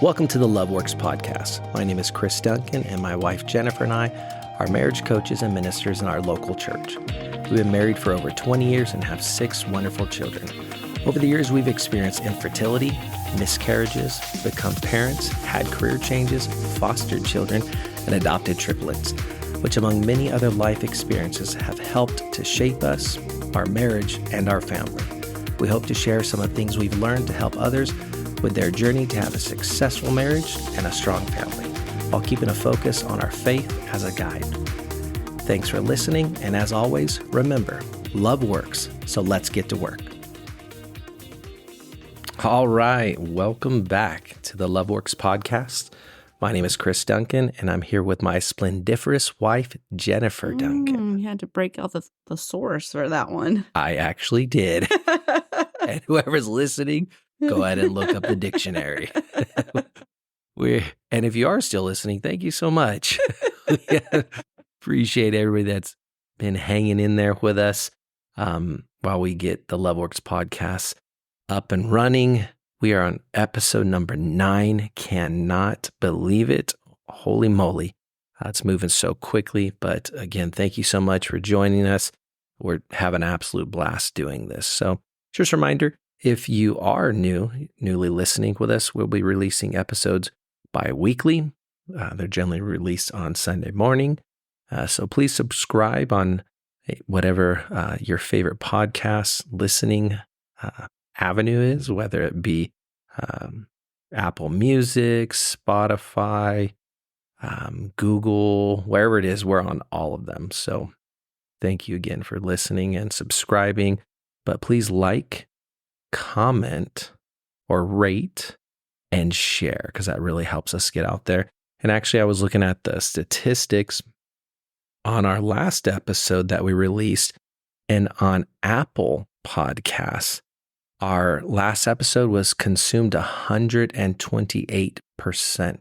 Welcome to the LoveWorks podcast. My name is Chris Duncan, and my wife Jennifer and I are marriage coaches and ministers in our local church. We've been married for over 20 years and have 6 wonderful children. Over the years, we've experienced infertility, miscarriages, become parents, had career changes, fostered children, and adopted triplets, which among many other life experiences have helped to shape us, our marriage, and our family. We hope to share some of the things we've learned to help others with their journey to have a successful marriage and a strong family, while keeping a focus on our faith as a guide. Thanks for listening, and as always, remember, love works, so let's get to work. All right, welcome back to the LoveWorks podcast. My name is Chris Duncan, and I'm here with my splendiferous wife, Jennifer Duncan. You had to break out the source for that one. I actually did. And whoever's listening, go ahead and look up the dictionary. And if you are still listening, thank you so much. We appreciate everybody that's been hanging in there with us while we get the LoveWorks podcast up and running. We are on episode number 9. Cannot believe it. Holy moly. It's moving so quickly. But again, thank you so much for joining us. We're having an absolute blast doing this. So just a reminder, if you are newly listening with us, we'll be releasing episodes bi-weekly. They're generally released on Sunday morning. So please subscribe on whatever your favorite podcast listening avenue is, whether it be Apple Music, Spotify, Google, wherever it is, we're on all of them. So thank you again for listening and subscribing. But please like, comment, or rate and share, because that really helps us get out there. And actually, I was looking at the statistics on our last episode that we released, and on Apple Podcasts, our last episode was consumed 128%.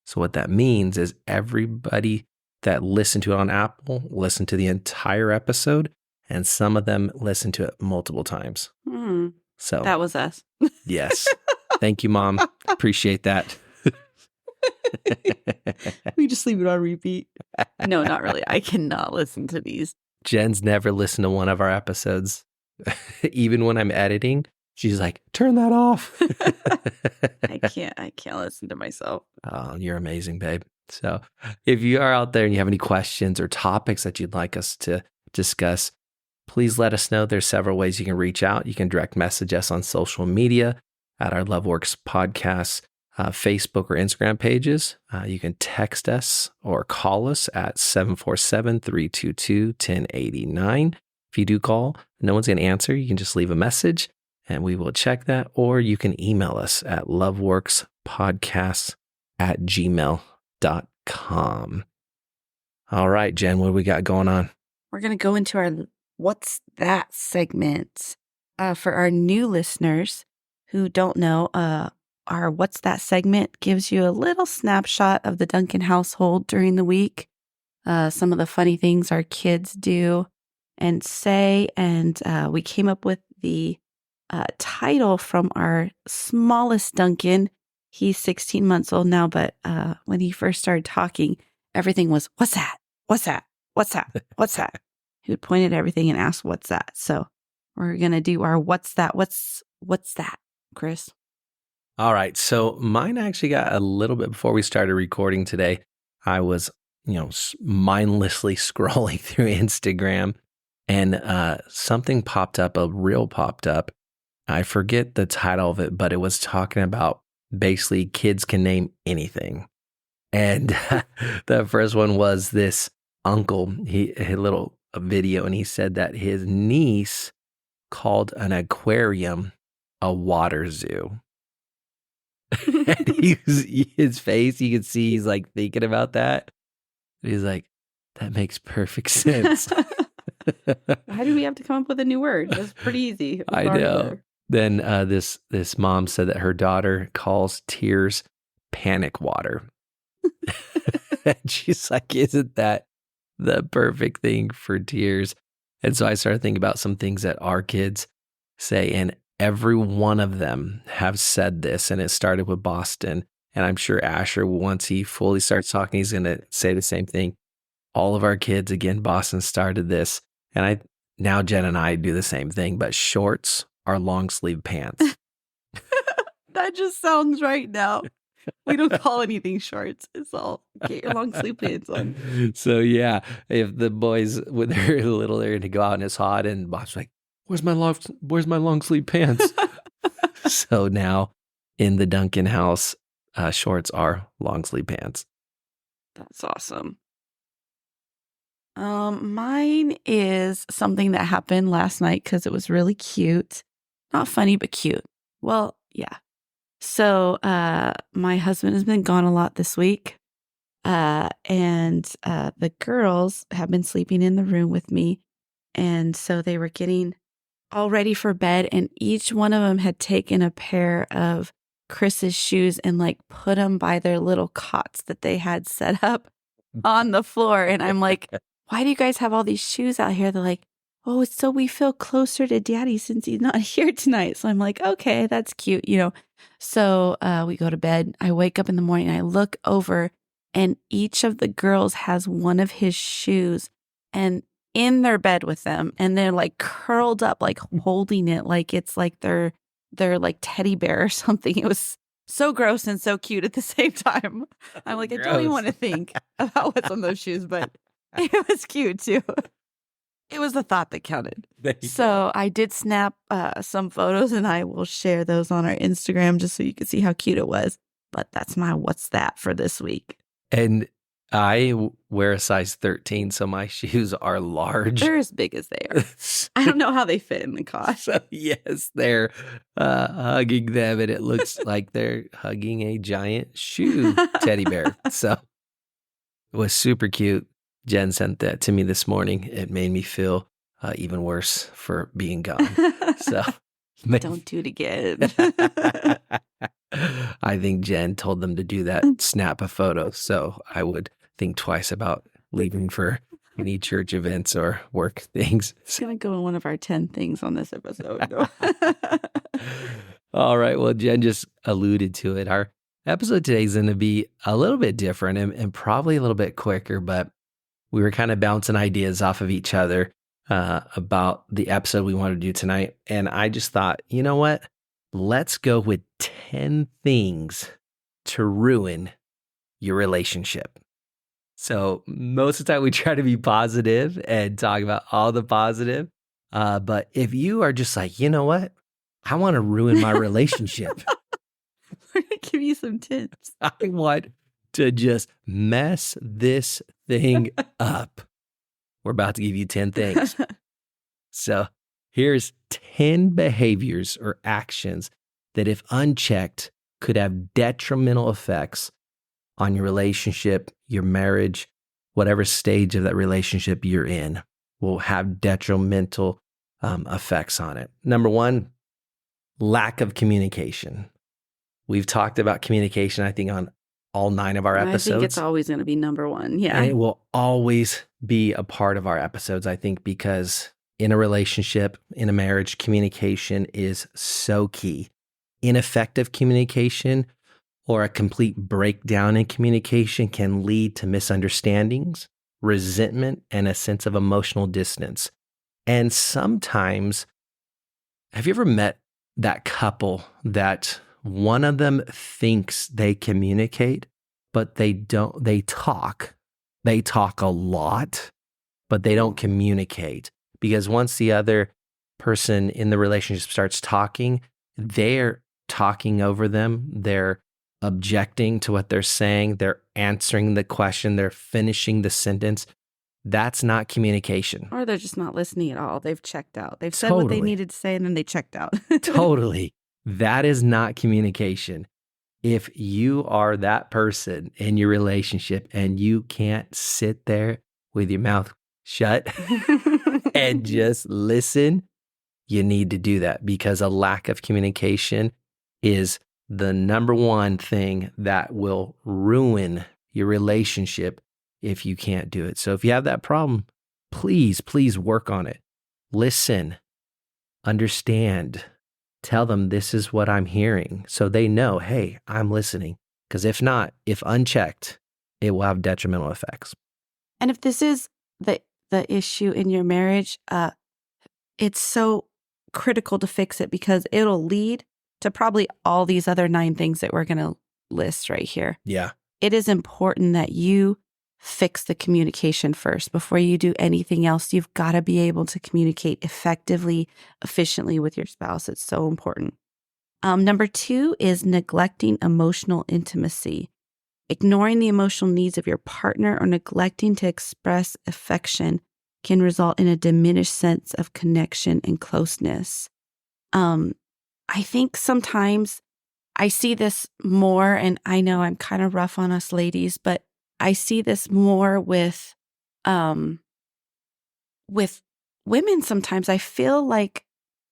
So what that means is everybody that listened to it on Apple listened to the entire episode, and some of them listened to it multiple times. So that was us. Yes. Thank you, Mom. Appreciate that. We just leave it on repeat. No, not really. I cannot listen to these. Jen's never listened to one of our episodes. Even when I'm editing, she's like, turn that off. I can't listen to myself. Oh, you're amazing, babe. So if you are out there and you have any questions or topics that you'd like us to discuss, please let us know. There's several ways you can reach out. You can direct message us on social media at our LoveWorks podcast, Facebook or Instagram pages. You can text us or call us at 747-322-1089. If you do call, no one's going to answer. You can just leave a message and we will check that. Or you can email us at loveworkspodcasts@gmail.com. All right, Jen, what do we got going on? We're going to go into our What's That segment. For our new listeners who don't know, our What's That segment gives you a little snapshot of the Duncan household during the week. Some of the funny things our kids do and say. And we came up with the title from our smallest Duncan. He's 16 months old now, but when he first started talking, everything was, what's that? What's that? What's that? What's that? He would point at everything and ask, what's that? So we're going to do our what's that? What's that, Chris? All right. So mine actually got a little bit before we started recording today. I was, mindlessly scrolling through Instagram and something popped up, a reel popped up. I forget the title of it, but it was talking about basically kids can name anything. And the first one was this uncle, he had a little video, and he said that his niece called an aquarium a water zoo. And his face, you could see he's like thinking about that. He's like, that makes perfect sense. How do we have to come up with a new word? That's pretty easy. I know. Then this mom said that her daughter calls tears panic water. And she's like, isn't that the perfect thing for tears? And so I started thinking about some things that our kids say, and every one of them have said this, and it started with Boston. And I'm sure Asher, once he fully starts talking, he's going to say the same thing. All of our kids, again, Boston started this. And now Jen and I do the same thing, but shorts are long sleeve pants. That just sounds right now. We don't call anything shorts. It's all get your long sleeve pants on. So yeah, if the boys, when they're little, they're going to go out and it's hot and Bob's like, where's my long sleeve pants? So now in the Duncan house, shorts are long sleeve pants. That's awesome. Mine is something that happened last night because it was really cute. Not funny, but cute. Well, yeah. So, my husband has been gone a lot this week. And the girls have been sleeping in the room with me. And so they were getting all ready for bed, and each one of them had taken a pair of Chris's shoes and like put them by their little cots that they had set up on the floor. And I'm like, why do you guys have all these shoes out here? They're like, oh, it's so we feel closer to daddy since he's not here tonight. So I'm like, okay, that's cute, you know. So we go to bed. I wake up in the morning, I look over, and each of the girls has one of his shoes and in their bed with them. And they're like curled up, like holding it like it's like they're like teddy bear or something. It was so gross and so cute at the same time. I'm like, I don't even want to think about what's on those shoes, but it was cute too. It was the thought that counted. So I did snap some photos, and I will share those on our Instagram just so you can see how cute it was. But that's my what's that for this week. And I wear a size 13, so my shoes are large. They're as big as they are. I don't know how they fit in the car. So yes, they're hugging them, and it looks like they're hugging a giant shoe teddy bear. So it was super cute. Jen sent that to me this morning. It made me feel even worse for being gone. So don't do it again. I think Jen told them to do that, snap a photo. So I would think twice about leaving for any church events or work things. It's going to go in one of our 10 things on this episode. All right. Well, Jen just alluded to it. Our episode today is going to be a little bit different and probably a little bit quicker, but we were kind of bouncing ideas off of each other about the episode we wanted to do tonight. And I just thought, you know what? Let's go with 10 things to ruin your relationship. So most of the time we try to be positive and talk about all the positive. But if you are just like, you know what? I want to ruin my relationship. We're going to give you some tips. I want to just mess this thing up. We're about to give you 10 things. So here's 10 behaviors or actions that, if unchecked, could have detrimental effects on your relationship, your marriage, whatever stage of that relationship you're in, will have detrimental effects on it. Number one, lack of communication. We've talked about communication, I think, on all 9 of our episodes. I think it's always going to be number one. Yeah. And it will always be a part of our episodes, I think, because in a relationship, in a marriage, communication is so key. Ineffective communication or a complete breakdown in communication can lead to misunderstandings, resentment, and a sense of emotional distance. And sometimes, have you ever met that couple that one of them thinks they communicate, but they don't? They talk a lot, but they don't communicate. Because once the other person in the relationship starts talking, they're talking over them. They're objecting to what they're saying. They're answering the question. They're finishing the sentence. That's not communication. Or they're just not listening at all. They've checked out. They've said what they needed to say, and then they checked out. Totally. That is not communication. If you are that person in your relationship and you can't sit there with your mouth shut and just listen, you need to do that, because a lack of communication is the number one thing that will ruin your relationship if you can't do it. So if you have that problem, please work on it. Listen, understand, tell them this is what I'm hearing so they know, hey, I'm listening. Because if not, if unchecked, it will have detrimental effects. And if this is the issue in your marriage, it's so critical to fix it because it'll lead to probably all these other 9 things that we're going to list right here. Yeah. It is important that you fix the communication first. Before you do anything else, you've got to be able to communicate effectively, efficiently with your spouse. It's so important. Number 2 is neglecting emotional intimacy. Ignoring the emotional needs of your partner or neglecting to express affection can result in a diminished sense of connection and closeness. I think sometimes I see this more, and I know I'm kind of rough on us ladies, but I see this more with women sometimes. I feel like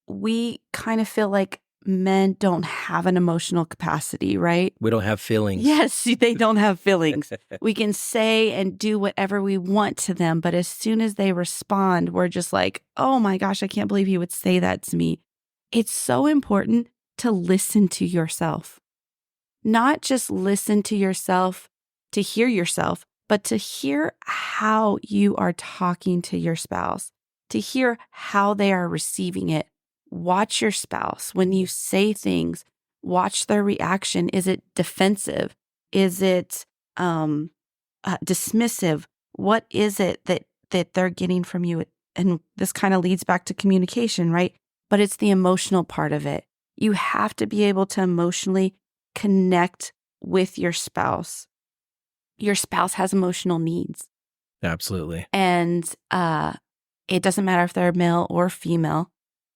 we kind of feel like men don't have an emotional capacity, right? We don't have feelings. Yes, they don't have feelings. We can say and do whatever we want to them, but as soon as they respond, we're just like, oh my gosh, I can't believe you would say that to me. It's so important to listen to yourself. Not just listen to yourself to hear yourself, but to hear how you are talking to your spouse, to hear how they are receiving it. Watch your spouse. When you say things, watch their reaction. Is it defensive? Is it dismissive? What is it that they're getting from you? And this kind of leads back to communication, right? But it's the emotional part of it. You have to be able to emotionally connect with your spouse. Your spouse has emotional needs. Absolutely. And it doesn't matter if they're male or female.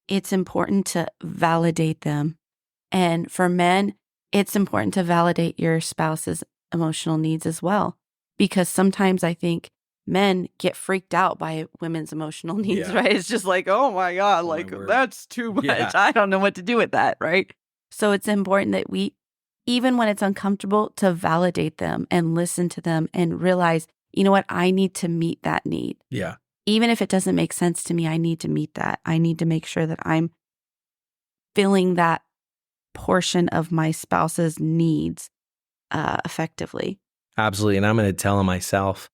It's important to validate them. And for men, it's important to validate your spouse's emotional needs as well. Because sometimes I think men get freaked out by women's emotional needs, right? It's just like, oh my God, that's too much. Yeah. I don't know what to do with that, right? So it's important that we, even when it's uncomfortable, to validate them and listen to them and realize, you know what, I need to meet that need. Yeah. Even if it doesn't make sense to me, I need to meet that. I need to make sure that I'm filling that portion of my spouse's needs effectively. Absolutely. And I'm going to tell him myself.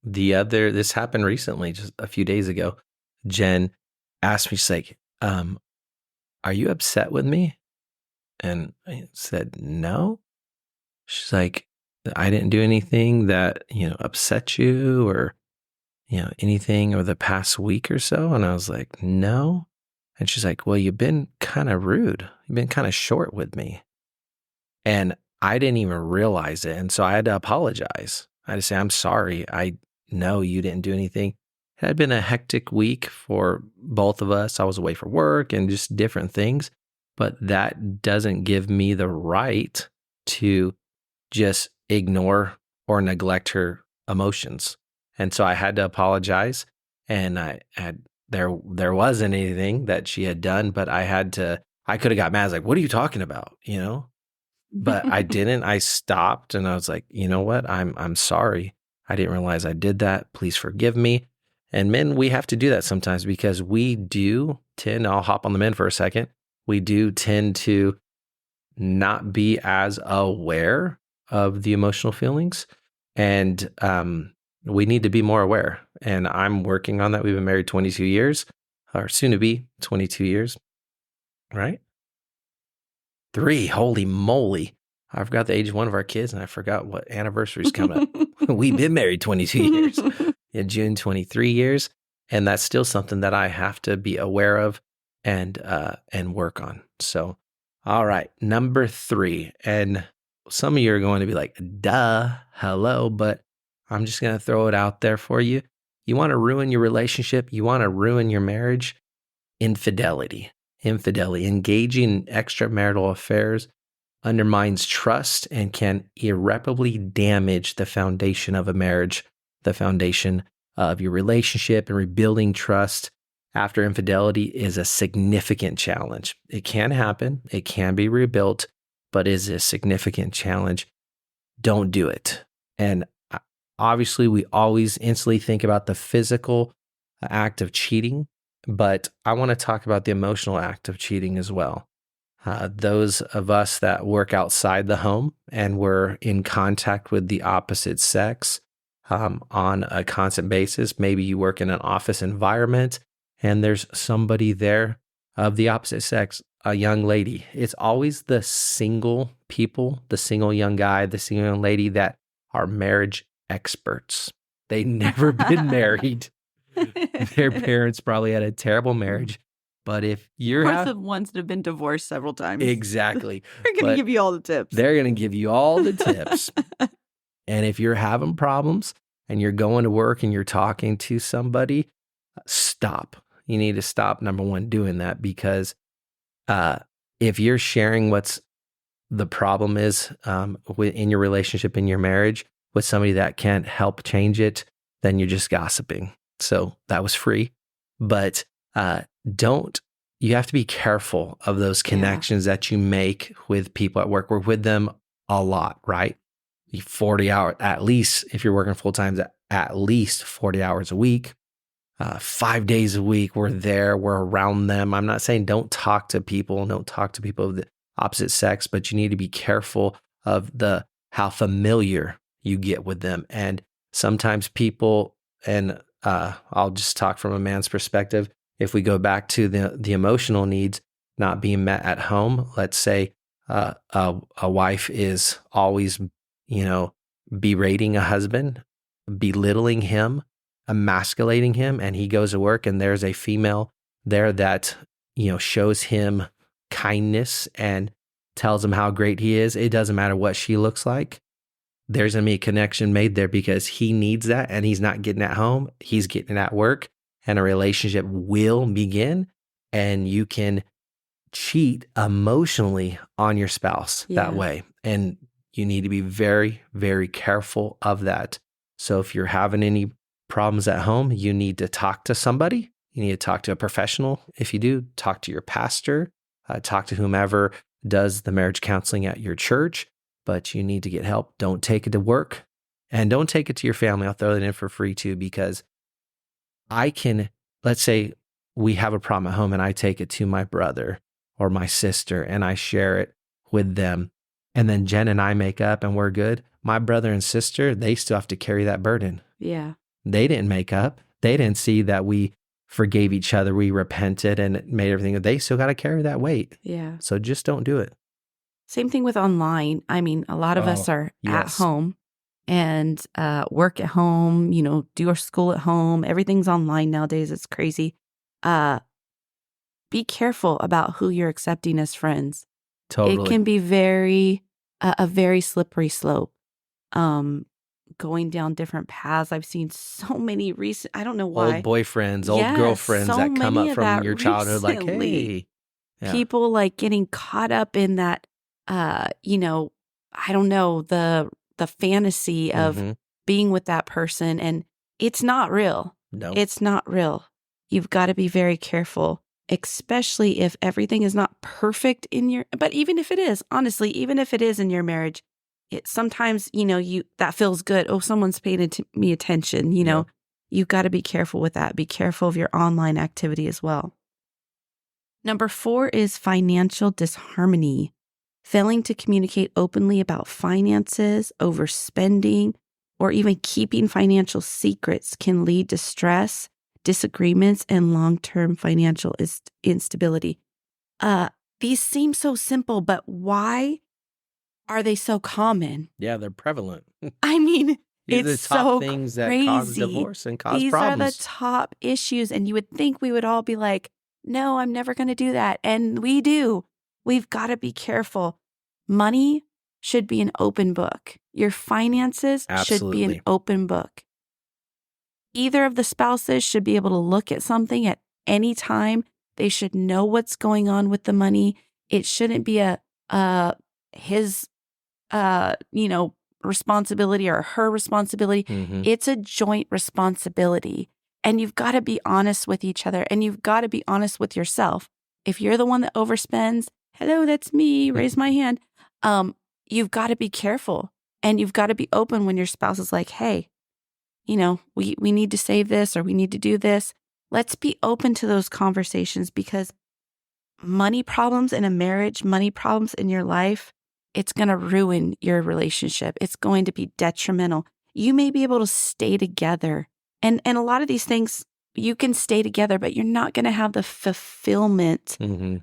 This happened recently, just a few days ago. Jen asked me, she's like, are you upset with me? And I said, no. She's like, I didn't do anything that, upset you or, anything over the past week or so. And I was like, no. And she's like, well, you've been kind of rude. You've been kind of short with me. And I didn't even realize it. And so I had to apologize. I had to say, I'm sorry. I know you didn't do anything. It had been a hectic week for both of us. I was away for work and just different things. But that doesn't give me the right to just ignore or neglect her emotions. And so I had to apologize. And there wasn't anything that she had done, but I could have got mad. I was like, what are you talking about? But I didn't. I stopped and I was like, you know what? I'm sorry. I didn't realize I did that. Please forgive me. And men, we have to do that sometimes because we do tend, I'll hop on the men for a second. We do tend to not be as aware of the emotional feelings. And we need to be more aware. And I'm working on that. We've been married 22 years, or soon to be 22 years, right? 3, holy moly. I forgot the age of one of our kids and I forgot what anniversary's coming up. We've been married 22 years. In June, 23 years. And that's still something that I have to be aware of and work on. So, all right, number 3. And some of you are going to be like, duh, hello, but I'm just going to throw it out there for you. You want to ruin your relationship? You want to ruin your marriage? Infidelity. Engaging in extramarital affairs undermines trust and can irreparably damage the foundation of a marriage, the foundation of your relationship, and rebuilding trust after infidelity is a significant challenge. It can happen. It can be rebuilt, but is a significant challenge. Don't do it. And obviously, we always instantly think about the physical act of cheating, but I want to talk about the emotional act of cheating as well. Those of us that work outside the home and we're in contact with the opposite sex on a constant basis. Maybe you work in an office environment and there's somebody there of the opposite sex, a young lady. It's always the single people, the single young guy, the single young lady that are marriage experts. They never been married. Their parents probably had a terrible marriage. But if you're Or the ones that have been divorced several times. Exactly. They're going to give you all the tips. They're going to give you all the tips. And if you're having problems and you're going to work and you're talking to somebody, stop. You need to stop, number one, doing that, because if you're sharing what's the problem is in your relationship, in your marriage, with somebody that can't help change it, then you're just gossiping. So that was free. But you have to be careful of those connections that you make with people at work. We're with them a lot, right? 40 hours, at least if you're working full time, at least 40 hours a week, 5 days a week. We're there, we're around them. I'm not saying don't talk to people of the opposite sex, but you need to be careful of how familiar you get with them. And sometimes people, and I'll just talk from a man's perspective. If we go back to the emotional needs not being met at home, let's say a wife is always, berating a husband, belittling him, emasculating him, and he goes to work and there's a female there that, shows him kindness and tells him how great he is. It doesn't matter what she looks like. There's going to be a connection made there because he needs that and he's not getting it at home. He's getting it at work. And a relationship will begin, and you can cheat emotionally on your spouse that way. And you need to be very, very careful of that. So if you're having any problems at home, you need to talk to somebody. You need to talk to a professional. If you do, talk to your pastor, talk to whomever does the marriage counseling at your church, but you need to get help. Don't take it to work, and don't take it to your family. I'll throw that in for free too, because let's say we have a problem at home and I take it to my brother or my sister and I share it with them. And then Jen and I make up and we're good. My brother and sister, they still have to carry that burden. Yeah. They didn't make up. They didn't see that we forgave each other. We repented and made everything. They still got to carry that weight. Yeah. So just don't do it. Same thing with online. I mean, a lot of us are at home and work at home, do our school at home. Everything's online nowadays. It's crazy. Be careful about who you're accepting as friends. Totally. It can be a very slippery slope. Going down different paths. I've seen so many I don't know why. Old boyfriends, old girlfriends that come up from your childhood recently. People like getting caught up in that, I don't know, the fantasy of being with that person, and it's not real. No. It's not real. You've got to be very careful, especially if everything is not perfect but even if it is, honestly, even if it is in your marriage, sometimes, that feels good. Oh, someone's paying me attention, You've got to be careful with that. Be careful of your online activity as well. Number 4 is financial disharmony. Failing to communicate openly about finances, overspending, or even keeping financial secrets can lead to stress, disagreements, and long-term financial instability. These seem so simple, but why are they so common? Yeah, they're prevalent. I mean, These are it's the top so things that crazy. cause divorce and cause These problems. are the top issues, and you would think we would all be like, no, I'm never going to do that. And we do. We've got to be careful. Money should be an open book. Your finances should be an open book. Either of the spouses should be able to look at something at any time. They should know what's going on with the money. It shouldn't be his responsibility or her responsibility. It's a joint responsibility. And you've got to be honest with each other, and you've got to be honest with yourself. If you're the one that overspends, hello, that's me, raise my hand. You've got to be careful, and you've got to be open when your spouse is like, hey, we need to save this, or we need to do this. Let's be open to those conversations, because money problems in a marriage, money problems in your life, it's going to ruin your relationship. It's going to be detrimental. You may be able to stay together. And a lot of these things, you can stay together, but you're not going to have the fulfillment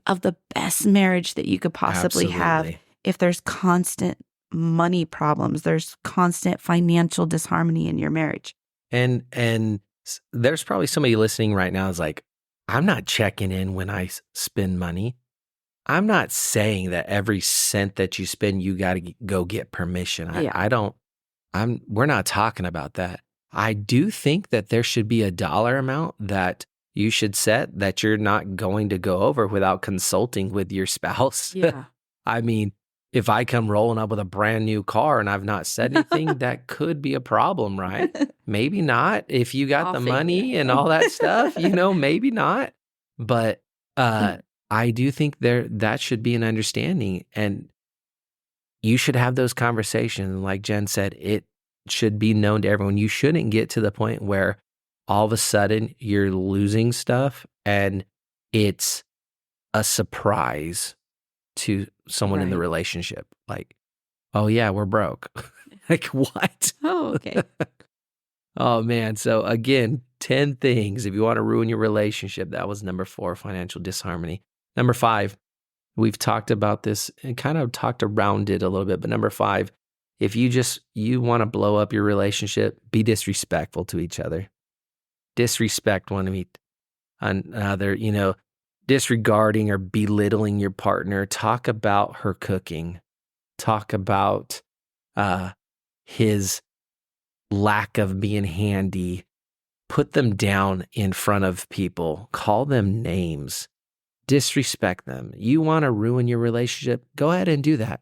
of the best marriage that you could possibly have if there's constant money problems, there's constant financial disharmony in your marriage. And there's probably somebody listening right now is like, I'm not checking in when I spend money. I'm not saying that every cent that you spend, you got to go get permission. We're not talking about that. I do think that there should be a dollar amount that you should set that you're not going to go over without consulting with your spouse. Yeah. I mean, if I come rolling up with a brand new car and I've not said anything, that could be a problem, right? Maybe not. If you got the money and all that stuff, maybe not. But I do think that should be an understanding, and you should have those conversations. Like Jen said, it should be known to everyone. You shouldn't get to the point where all of a sudden you're losing stuff and it's a surprise to someone in the relationship. Like, oh yeah, we're broke. Like, what? Oh, okay. Oh man. So again, 10 things if you want to ruin your relationship. That was number 4, financial disharmony. Number 5, we've talked about this and kind of talked around it a little bit, but number 5, if you want to blow up your relationship, be disrespectful to each other. Disrespect one another, disregarding or belittling your partner. Talk about her cooking. Talk about his lack of being handy. Put them down in front of people. Call them names. Disrespect them. You want to ruin your relationship? Go ahead and do that.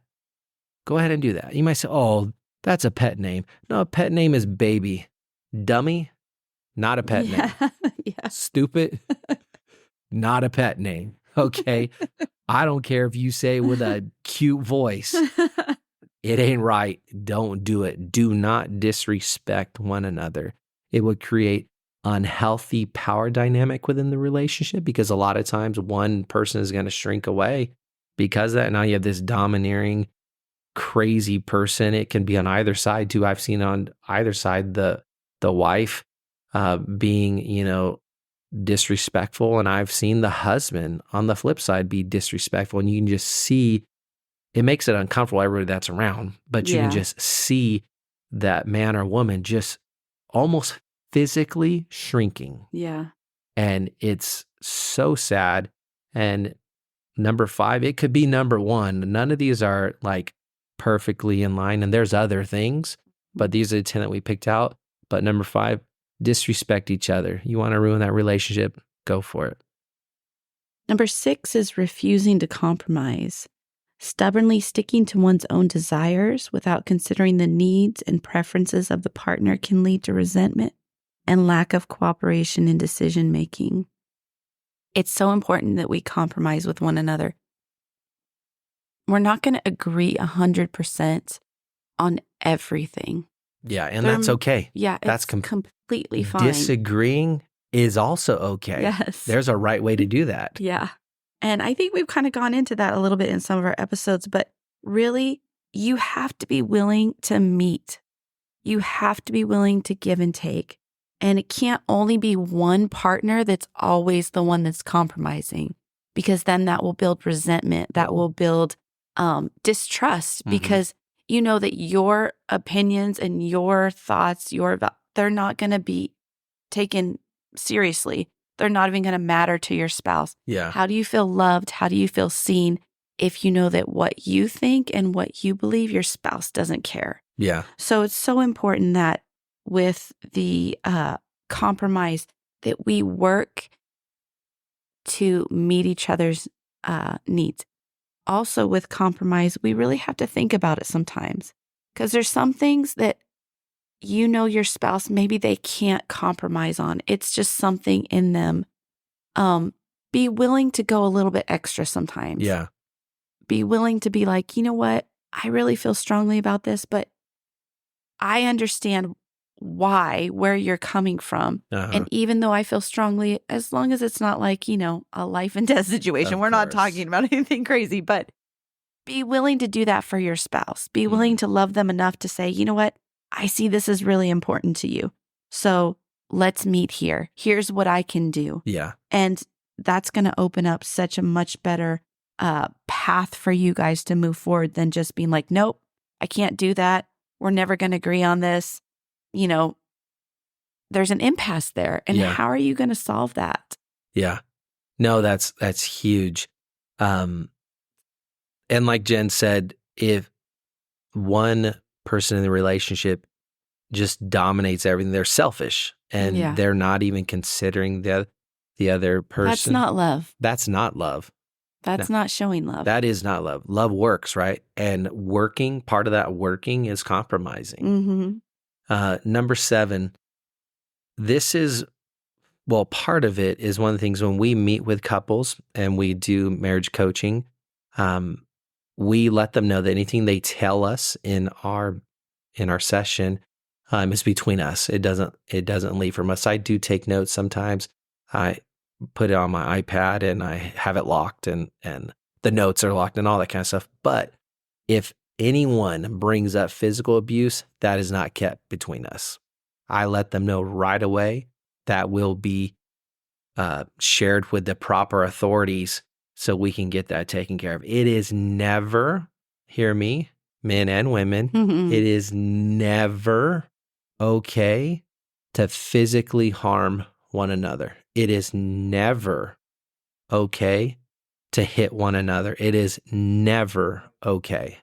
Go ahead and do that. You might say, oh, that's a pet name. No, a pet name is baby. Dummy, not a pet name. Yeah. Stupid, not a pet name. Okay. I don't care if you say it with a cute voice. It ain't right. Don't do it. Do not disrespect one another. It would create unhealthy power dynamic within the relationship because a lot of times one person is going to shrink away because of that. Now you have this domineering, crazy person. It can be on either side too. I've seen on either side the wife being, disrespectful, and I've seen the husband on the flip side be disrespectful, and you can just see it makes it uncomfortable everybody that's around, but you can just see that man or woman just almost physically shrinking. Yeah. And it's so sad. And number 5, it could be number 1. None of these are like perfectly in line, and there's other things, but these are the 10 that we picked out. But number 5, disrespect each other. You want to ruin that relationship? Go for it. Number 6 is refusing to compromise. Stubbornly sticking to one's own desires without considering the needs and preferences of the partner can lead to resentment and lack of cooperation in decision making. It's so important that we compromise with one another. We're not going to agree 100% on everything. Yeah, and that's okay. Yeah, that's completely fine. Disagreeing is also okay. Yes. There's a right way to do that. Yeah. And I think we've kind of gone into that a little bit in some of our episodes, but really, you have to be willing to meet. You have to be willing to give and take. And it can't only be one partner that's always the one that's compromising, because then that will build resentment. That will build distrust, because you know that your opinions and your thoughts, they're not going to be taken seriously. They're not even going to matter to your spouse. Yeah. How do you feel loved? How do you feel seen if you know that what you think and what you believe, your spouse doesn't care? Yeah. So it's so important that with the compromise, that we work to meet each other's needs. Also with compromise, we really have to think about it sometimes, because there's some things that your spouse, maybe they can't compromise on. It's just something in them. Be willing to go a little bit extra sometimes. Yeah. Be willing to be like, you know what? I really feel strongly about this, but I understand why, where you're coming from. And even though I feel strongly, as long as it's not like, a life and death situation, we're not talking about anything crazy, but be willing to do that for your spouse. Be willing to love them enough to say, you know what? I see this is really important to you. So let's meet here. Here's what I can do. Yeah. And that's going to open up such a much better path for you guys to move forward than just being like, nope, I can't do that. We're never going to agree on this. There's an impasse there. And how are you going to solve that? Yeah. No, that's huge. And like Jen said, if one person in the relationship just dominates everything, they're selfish and they're not even considering the other person. That's not love. That's not love. That's not showing love. That is not love. Love works, right? And part of that working is compromising. Number 7, this is, part of it is one of the things when we meet with couples and we do marriage coaching, we let them know that anything they tell us in our session is between us. It doesn't leave from us. I do take notes sometimes. I put it on my iPad and I have it locked and the notes are locked and all that kind of stuff. But if anyone brings up physical abuse, that is not kept between us. I let them know right away. That will be shared with the proper authorities so we can get that taken care of. It is never, hear me, men and women, it is never okay to physically harm one another. It is never okay to hit one another. It is never okay.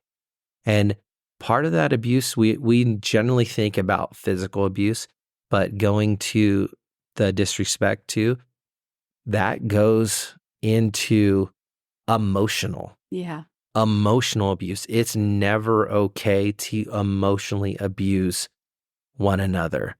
And part of that abuse, we generally think about physical abuse, but going to the disrespect too, that goes into emotional abuse. It's never okay to emotionally abuse one another,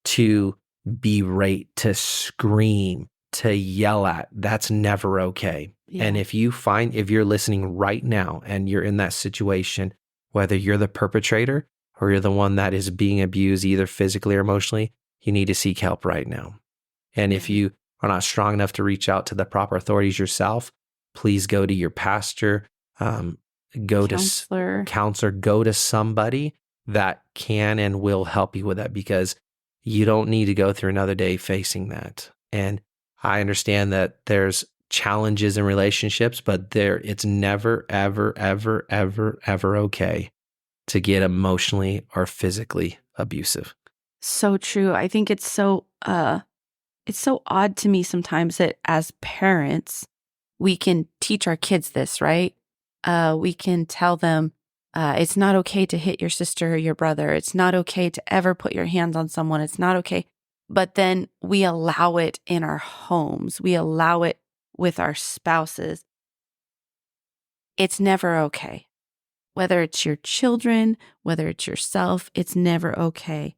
to berate, to scream, to yell at. That's never okay. And if you're listening right now and you're in that situation, whether you're the perpetrator or you're the one that is being abused either physically or emotionally, you need to seek help right now. And if you are not strong enough to reach out to the proper authorities yourself, please go to your pastor, go to counselor, go to somebody that can and will help you with that, because you don't need to go through another day facing that. And I understand that there's challenges in relationships, but it's never, ever, ever, ever, ever okay to get emotionally or physically abusive. So true. I think it's so odd to me sometimes that as parents, we can teach our kids this, right? We can tell them it's not okay to hit your sister or your brother. It's not okay to ever put your hands on someone. It's not okay. But then we allow it in our homes. We allow it with our spouses. It's never okay. Whether it's your children, whether it's yourself, it's never okay.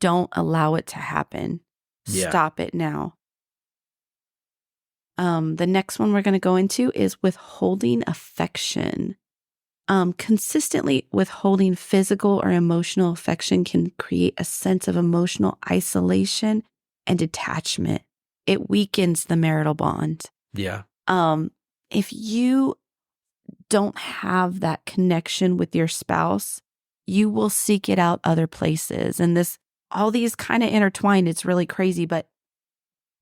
Don't allow it to happen. Stop it now. The next one we're going to go into is withholding affection. Consistently withholding physical or emotional affection can create a sense of emotional isolation and detachment. It weakens the marital bond. Yeah. If you don't have that connection with your spouse, you will seek it out other places. And all these kind of intertwined. It's really crazy, but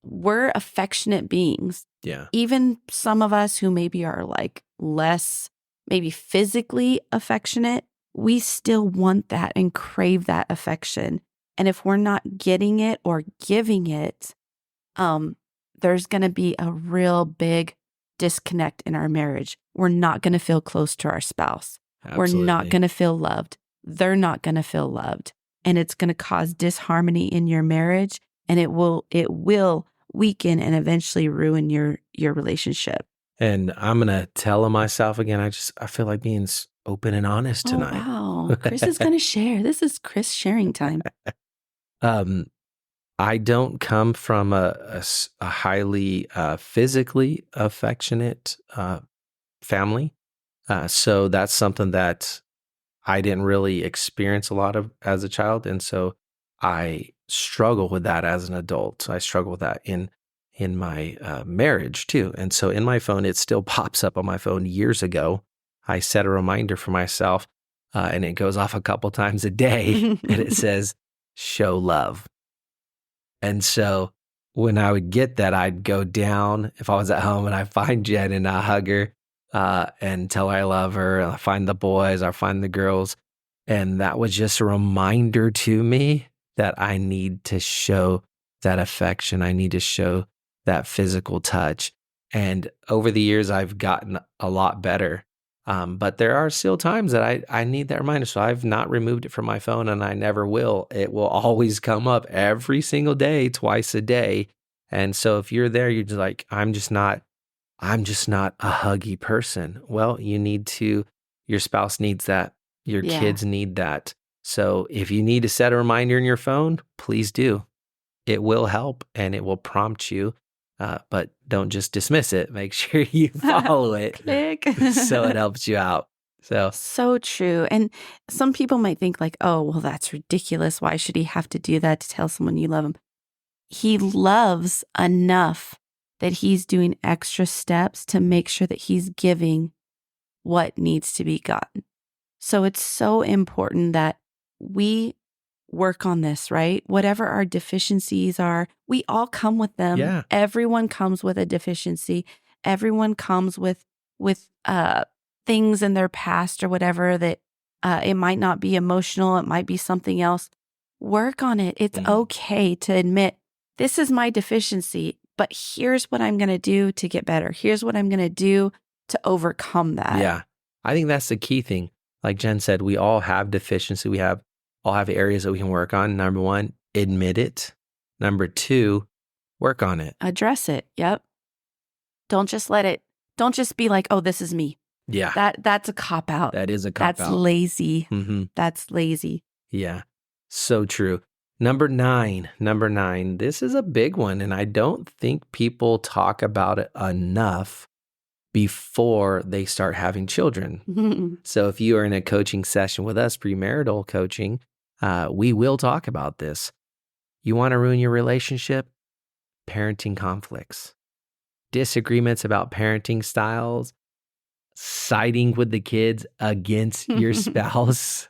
we're affectionate beings. Yeah. Even some of us who maybe are like less, maybe physically affectionate, we still want that and crave that affection. And if we're not getting it or giving it, there's going to be a real big disconnect in our marriage. We're not going to feel close to our spouse. Absolutely. We're not going to feel loved. They're not going to feel loved. And it's going to cause disharmony in your marriage, and it will weaken and eventually ruin your relationship. And I'm going to tell myself again, I feel like being open and honest tonight. Wow. Chris is going to share. This is Chris sharing time. I don't come from a highly physically affectionate family. So that's something that I didn't really experience a lot of as a child. And so I struggle with that as an adult. I struggle with that in my marriage too. And so in my phone, it still pops up on my phone. Years ago, I set a reminder for myself, and it goes off a couple times a day, and it says, show love. And so when I would get that, I'd go down if I was at home and I find Jen and I hug her and tell her I love her. I find the boys, I find the girls. And that was just a reminder to me that I need to show that affection. I need to show that physical touch. And over the years, I've gotten a lot better. But there are still times that I need that reminder. So I've not removed it from my phone, and I never will. It will always come up every single day, twice a day. And so if you're there, you're just like, I'm just not a huggy person. Well, your spouse needs that. Your kids need that. So if you need to set a reminder in your phone, please do. It will help and it will prompt you. But don't just dismiss it. Make sure you follow it so it helps you out. So true. And some people might think like, oh, well, that's ridiculous. Why should he have to do that to tell someone you love him? He loves enough that he's doing extra steps to make sure that he's giving what needs to be gotten. So it's so important that we work on this, right? Whatever our deficiencies are, we all come with them. Yeah. Everyone comes with a deficiency. Everyone comes with things in their past or whatever that it might not be emotional. It might be something else. Work on it. It's okay to admit, this is my deficiency, but here's what I'm going to do to get better. Here's what I'm going to do to overcome that. Yeah. I think that's the key thing. Like Jen said, we all have deficiency. We all have areas that we can work on. Number one, admit it. Number two, work on it. Address it. Yep. Don't just be like, oh, this is me. Yeah. That's a cop out. That is a cop out. That's lazy. Mm-hmm. That's lazy. Yeah. So true. Number nine. This is a big one. And I don't think people talk about it enough before they start having children. So if you are in a coaching session with us, premarital coaching, we will talk about this. You want to ruin your relationship? Parenting conflicts, disagreements about parenting styles, siding with the kids against your spouse,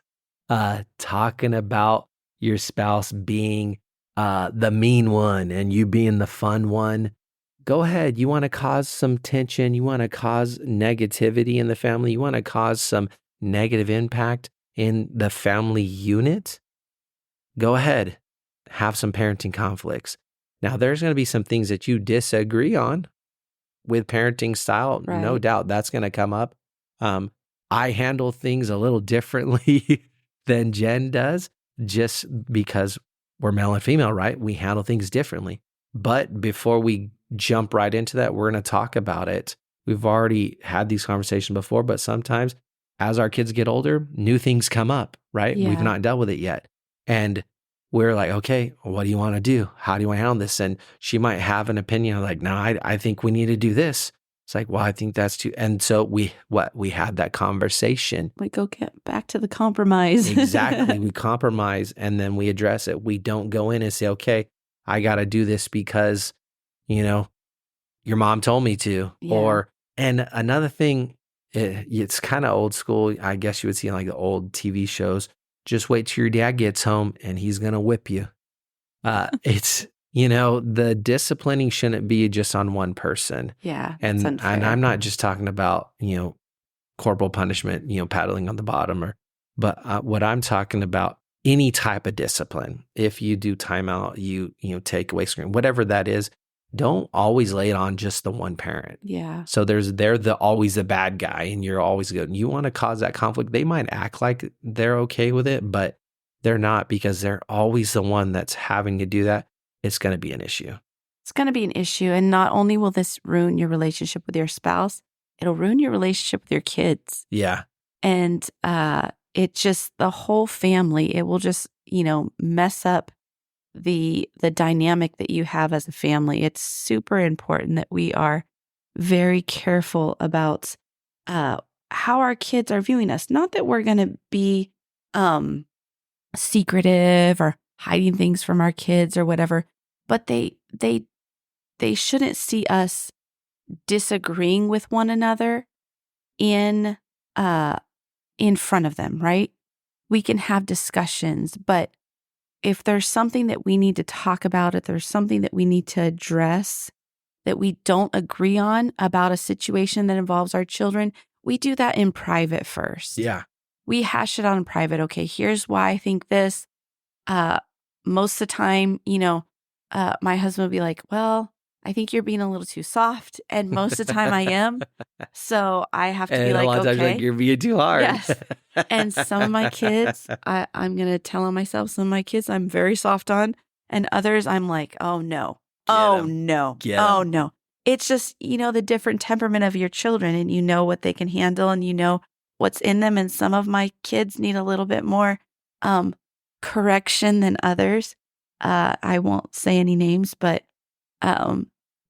talking about your spouse being the mean one and you being the fun one. Go ahead. You want to cause some tension. You want to cause negativity in the family. You want to cause some negative impact in the family unit. Go ahead. Have some parenting conflicts. Now, there's going to be some things that you disagree on with parenting style. Right. No doubt that's going to come up. I handle things a little differently than Jen does just because we're male and female, right? We handle things differently. But before we jump right into that, we're going to talk about it. We've already had these conversations before, but sometimes as our kids get older, new things come up, right? Yeah. We've not dealt with it yet. And we're like, okay, what do you want to do? How do you want to handle this? And she might have an opinion like, no, I think we need to do this. It's like, well, I think that's too. And so we had that conversation. We go get back to the compromise. Exactly. We compromise and then we address it. We don't go in and say, okay, I got to do this because, your mom told me to. Yeah. And another thing, it's kind of old school. I guess you would see in like the old TV shows. Just wait till your dad gets home and he's going to whip you. It's, the disciplining shouldn't be just on one person. Yeah. And I'm not just talking about, corporal punishment, paddling on the bottom but what I'm talking about, any type of discipline. If you do timeout, you take away screen, whatever that is, don't always lay it on just the one parent. Yeah. So they're always the bad guy and you're always good. And you want to cause that conflict. They might act like they're okay with it, but they're not because they're always the one that's having to do that. It's going to be an issue. It's going to be an issue. And not only will this ruin your relationship with your spouse, it'll ruin your relationship with your kids. Yeah. And it just, the whole family, it will just, mess up the dynamic that you have as a family. It's super important that we are very careful about how our kids are viewing us. Not that we're going to be secretive or hiding things from our kids or whatever, but they shouldn't see us disagreeing with one another in front of them, right? We can have discussions, but if there's something that we need to talk about, if there's something that we need to address that we don't agree on about a situation that involves our children, we do that in private first. Yeah. We hash it out in private. Okay, here's why I think this. Most of the time, my husband will be like, well, I think you're being a little too soft. And most of the time I am. So I have to be And a like, lot of times, okay. like, you're being too hard. Yes. And some of my kids, I'm going to tell on myself, some of my kids I'm very soft on. And others I'm like, oh no. Oh no. Oh no. It's just, the different temperament of your children, and you know what they can handle, and you know what's in them. And some of my kids need a little bit more correction than others. I won't say any names, but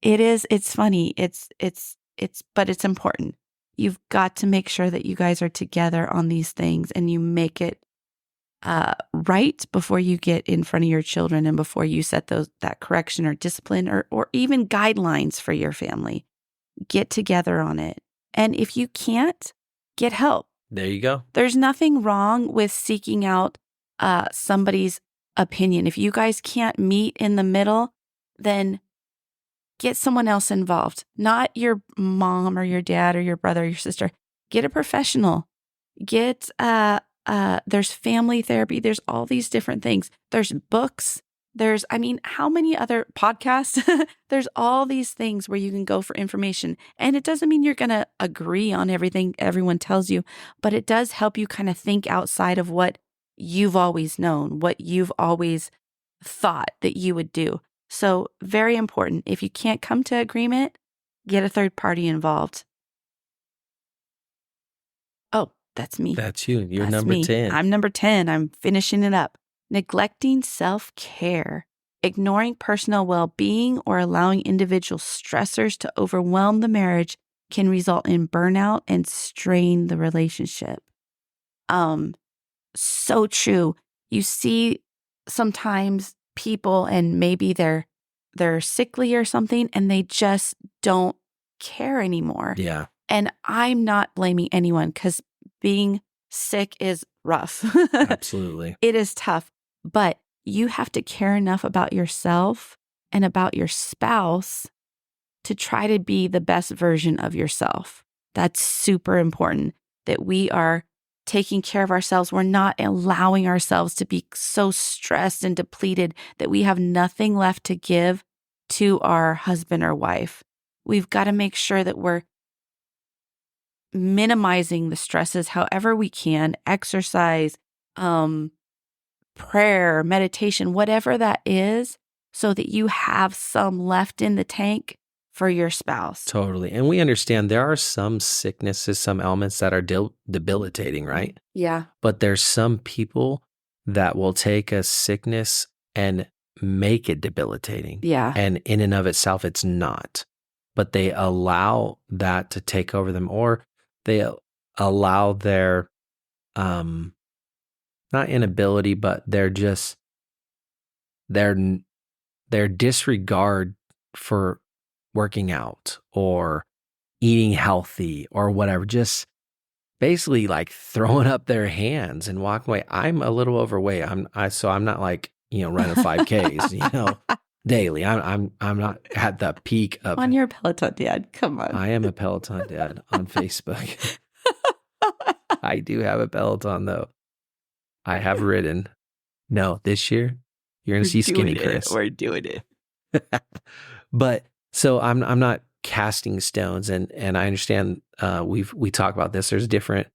it's funny. But it's important. You've got to make sure that you guys are together on these things, and you make it right before you get in front of your children and before you set that correction or discipline or even guidelines for your family. Get together on it. And if you can't, get help. There you go. There's nothing wrong with seeking out somebody's opinion. If you guys can't meet in the middle, then get someone else involved, not your mom or your dad or your brother or your sister. Get a professional. Get there's family therapy. There's all these different things. There's books. How many other podcasts? There's all these things where you can go for information. And it doesn't mean you're going to agree on everything everyone tells you, but it does help you kind of think outside of what you've always known, what you've always thought that you would do. So very important. If you can't come to agreement, get a third party involved. Oh, that's me. That's you. You're That's number me. 10. I'm number 10. I'm finishing it up. Neglecting self-care, ignoring personal well-being, or allowing individual stressors to overwhelm the marriage can result in burnout and strain the relationship. So true. You see sometimes people, and maybe they're sickly or something, and they just don't care anymore. Yeah. And I'm not blaming anyone, because being sick is rough. Absolutely. It is tough, but you have to care enough about yourself and about your spouse to try to be the best version of yourself. That's super important, that we are taking care of ourselves. We're not allowing ourselves to be so stressed and depleted that we have nothing left to give to our husband or wife. We've got to make sure that we're minimizing the stresses however we can, exercise, prayer, meditation, whatever that is, so that you have some left in the tank for your spouse. Totally. And we understand there are some sicknesses, some elements that are debilitating, right? Yeah. But there's some people that will take a sickness and make it debilitating. Yeah. And in and of itself, it's not. But they allow that to take over them, or they allow their, not inability, but their disregard for working out or eating healthy or whatever, just basically like throwing up their hands and walking away. I'm a little overweight. So I'm not like, running 5Ks, daily. I'm not at the peak of. On your Peloton, Dad. Come on. I am a Peloton dad on Facebook. I do have a Peloton though. I have ridden. No, this year you're gonna see Skinny Chris. We're doing it. But so I'm not casting stones, and I understand we talk about this. There's different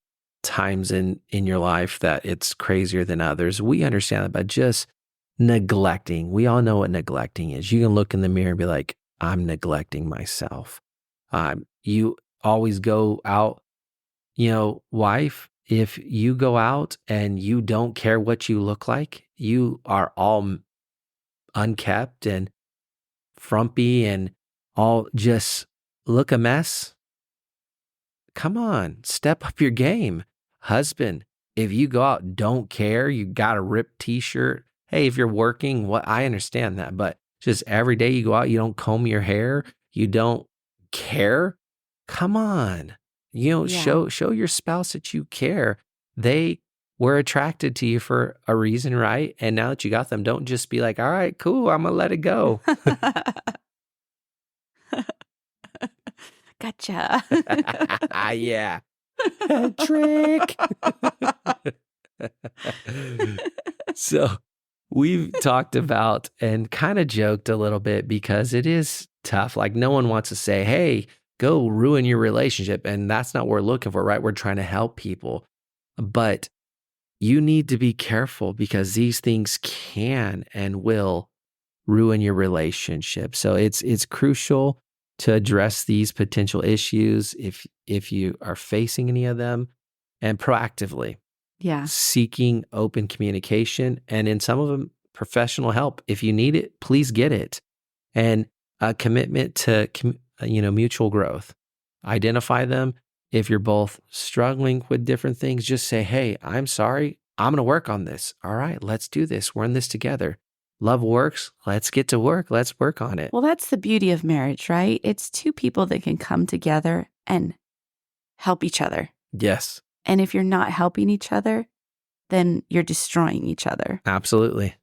times in your life that it's crazier than others. We understand that, but just neglecting. We all know what neglecting is. You can look in the mirror and be like, I'm neglecting myself. You always go out, wife, if you go out and you don't care what you look like, you are all unkept and frumpy and all just look a mess. Come on, step up your game. Husband, if you go out, don't care, you got a ripped t-shirt, hey, if you're working, I understand that, but just every day you go out, you don't comb your hair, you don't care. Come on, Yeah. show your spouse that you care. They were attracted to you for a reason, right? And now that you got them, don't just be like, all right, cool, I'm gonna let it go. Gotcha. Yeah. Trick. So we've talked about and kind of joked a little bit because it is tough. Like no one wants to say, hey, go ruin your relationship. And that's not what we're looking for, right? We're trying to help people. But you need to be careful because these things can and will ruin your relationship. So it's crucial to address these potential issues if you are facing any of them, and proactively seeking open communication, and in some of them professional help. If you need it, please get it. And a commitment to mutual growth. Identify them. If you're both struggling with different things, just say, hey, I'm sorry. I'm going to work on this. All right, let's do this. We're in this together. Love works. Let's get to work. Let's work on it. Well, that's the beauty of marriage, right? It's two people that can come together and help each other. Yes. And if you're not helping each other, then you're destroying each other. Absolutely.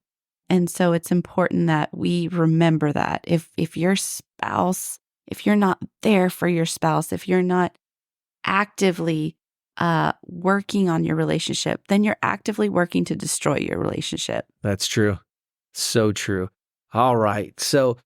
And so it's important that we remember that. If your spouse, if you're not there for your spouse, if you're not actively working on your relationship, then you're actively working to destroy your relationship. That's true. So true. All right. So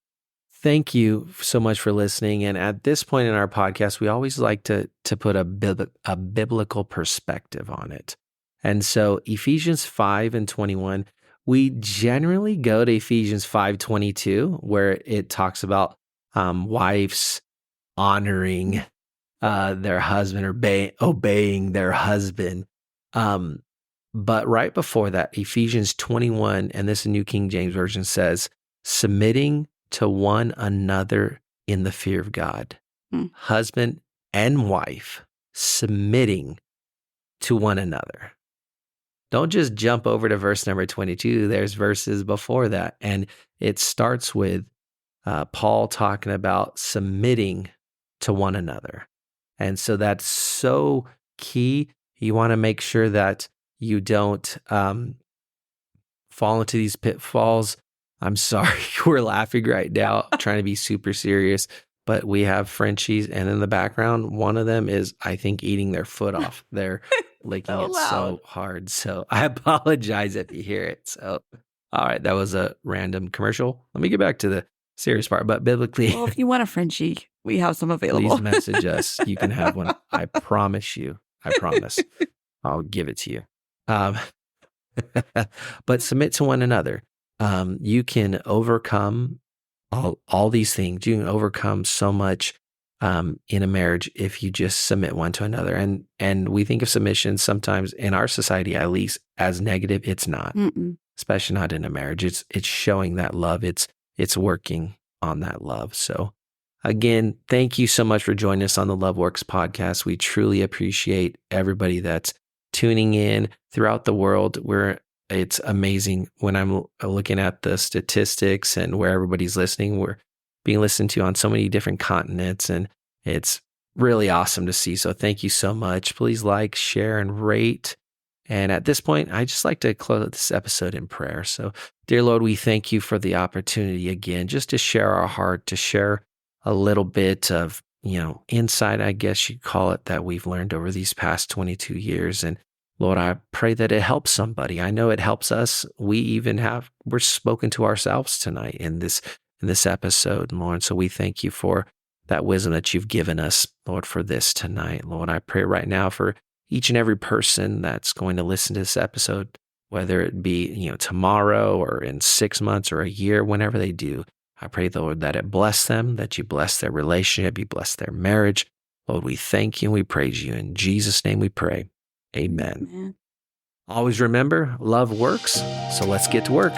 thank you so much for listening. And at this point in our podcast, we always like to put a biblical perspective on it. And so Ephesians 5:21, we generally go to Ephesians 5:22, where it talks about wives honoring their husband or obeying their husband. But right before that, Ephesians 21, and this New King James Version says, submitting to one another in the fear of God. Husband and wife submitting to one another. Don't just jump over to verse number 22. There's verses before that. And it starts with Paul talking about submitting to one another. And so that's so key. You want to make sure that you don't fall into these pitfalls. I'm sorry, we're laughing right now, trying to be super serious, but we have Frenchies, and in the background, one of them is, I think, eating their foot off. They're licking it so hard. So I apologize if you hear it. So, all right, that was a random commercial. Let me get back to the serious part, but biblically. Well, if you want a Frenchie, we have some available. Please message us. You can have one. I promise you. I promise. I'll give it to you. But submit to one another. You can overcome all these things. You can overcome so much in a marriage if you just submit one to another. And we think of submission sometimes in our society, at least, as negative. It's not, especially not in a marriage. It's showing that love. It's working on that love. So again, thank you so much for joining us on the Love Works podcast. We truly appreciate everybody that's tuning in throughout the world. It's amazing when I'm looking at the statistics and where everybody's listening. We're being listened to on so many different continents, and it's really awesome to see. So thank you so much. Please like, share, and rate. And at this point, I just like to close this episode in prayer. So, dear Lord, we thank you for the opportunity again, just to share our heart, to share a little bit of, insight, I guess you'd call it, that we've learned over these past 22 years. And Lord, I pray that it helps somebody. I know it helps us. We're spoken to ourselves tonight in this episode, Lord. So we thank you for that wisdom that you've given us, Lord, for this tonight. Lord, I pray right now for each and every person that's going to listen to this episode, whether it be, tomorrow or in 6 months or a year, whenever they do. I pray, Lord, that it bless them, that you bless their relationship, you bless their marriage. Lord, we thank you and we praise you. In Jesus' name we pray. Amen. Always remember, love works, so let's get to work.